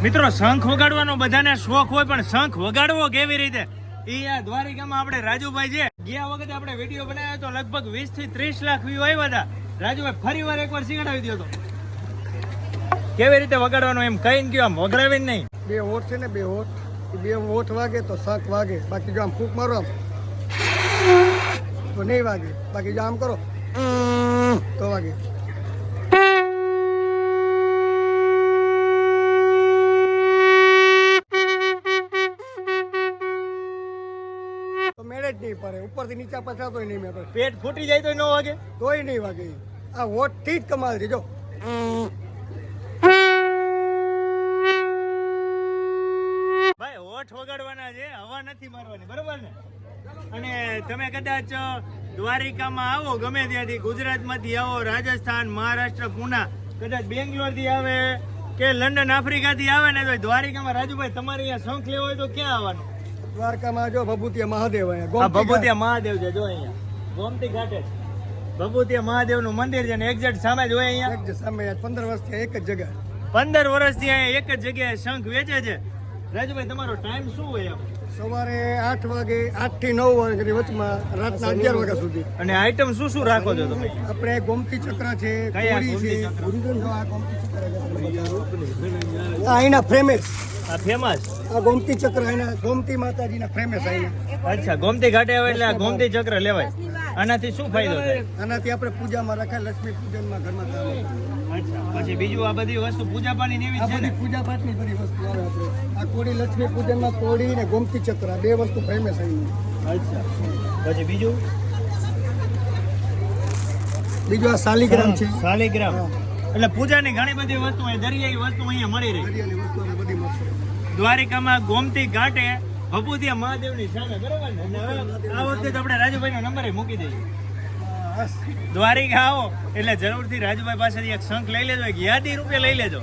મિત્રો શંખ વગાડવાનો બધાને શોખ હોય, પણ શંખ વગાડવો કેવી રીતે એ આ દ્વારિકામાં આપણે રાજુભાઈ છે. ગયા વખતે આપણે વિડીયો બનાવ્યો તો લગભગ 20 થી 30 લાખ વ્યૂ આવ્યા હતા. રાજુભાઈ ફરી વાર એકવાર શીખડાવી દો તો કેવી રીતે વગાડવાનો, એમ કહીને કયો, આમ વગાડાવીને નહીં. બે હોઠ છે ને, બે હોઠ વાગે તો શંખ વાગે, બાકી જો આમ ફૂંક મારો આમ તો નહીં વાગે, બાકી જો આમ કરો તો વાગે. મેળ જ નહીં પડે, ઉપરથી નીચા પછા તોય નહીં મેળ પડે. પેટ ફૂટી જાય તો ન વાગે, તોય નહીં વાગે. આ હોઠ થી જ કમાલ છે. જો ભાઈ હોઠ વગાડવાના છે, હવા નથી મારવાની, બરોબર ને? અને તમે કદાચ દ્વારિકામાં આવો, ગમે ત્યાંથી, ગુજરાતમાંથી આવો, રાજસ્થાન, મહારાષ્ટ્ર, પુના, કદાચ બેંગ્લોર થી આવે કે લંડન, આફ્રિકા થી આવે ને, તો દ્વારિકામાં રાજુભાઈ તમારે અહીંયા શંખ લેવો હોય તો ક્યાં આવવાનું? દ્વારકામાં જો ભભૂતિયા મહાદેવ, ભભૂતિયા મહાદેવ છે. જો અહીંયા ગોમતી ઘાટે ભભૂતિયા મહાદેવ નું મંદિર છે ને એક્ઝેક્ટ સામે જ હોય. અહીંયા સામે 15 વર્ષથી એક જ જગ્યા, 15 વર્ષથી અહીંયા એક જ જગ્યાએ શંખ વેચે છે. રાજુભાઈ તમારો ટાઈમ શું હોય? સવારે 8 વાગે, 8 થી 9 વાગ્યાની વચમાં રાતના 11 વાગ્યા સુધી. અને આઈટમ શું શું રાખો છો તમે? આપણે ગોમતી ચક્ર છે, કોળી છે, આ ગોમતી ચક્ર આ એના ફેમસ, આ ફેમસ આ ગોમતી ચક્ર એના ગોમતી માતાજીના ફેમસ આયા. અચ્છા, ગોમતી ઘાટે આવે એટલે આ ગોમતી ચક્ર લેવાય. આનાથી શું ફાયદો થાય? આનાથી આપણે પૂજામાં રખાય, લક્ષ્મી પૂજનમાં ઘરમાં કામ આવે. અચ્છા, પછી બીજું આ બધી વસ્તુ પૂજા પાણી એવી છે ને? પૂજા પાઠની બધી વસ્તુ આવે. આપણે આ કોળી લક્ષ્મી પૂજનમાં કોળી ને ગોમતી ચક્ર બે વસ્તુ ફેમસ આવી. અચ્છા, પછી બીજું આ શાલિગ્રામ છે. શાલિગ્રામ એટલે પૂજાની ઘણી બધી વસ્તુ હોય, દરિયાઈ વસ્તુ અહીંયા મળી રહી. દરિયાની વસ્તુ બધી મળશે. દ્વારિકામાં ગોમતી ઘાટે ભભૂતિયા મહાદેવની સામે, બરોબર ને? અને હવે આ વખતે તો આપણે રાજુભાઈનો નંબર મૂકી દઈએ. દ્વારિકા આવો એટલે જરૂરથી રાજુભાઈ પાસેથી એક શંખ લઈ લેજો, એક યાદી રૂપે લઈ લેજો.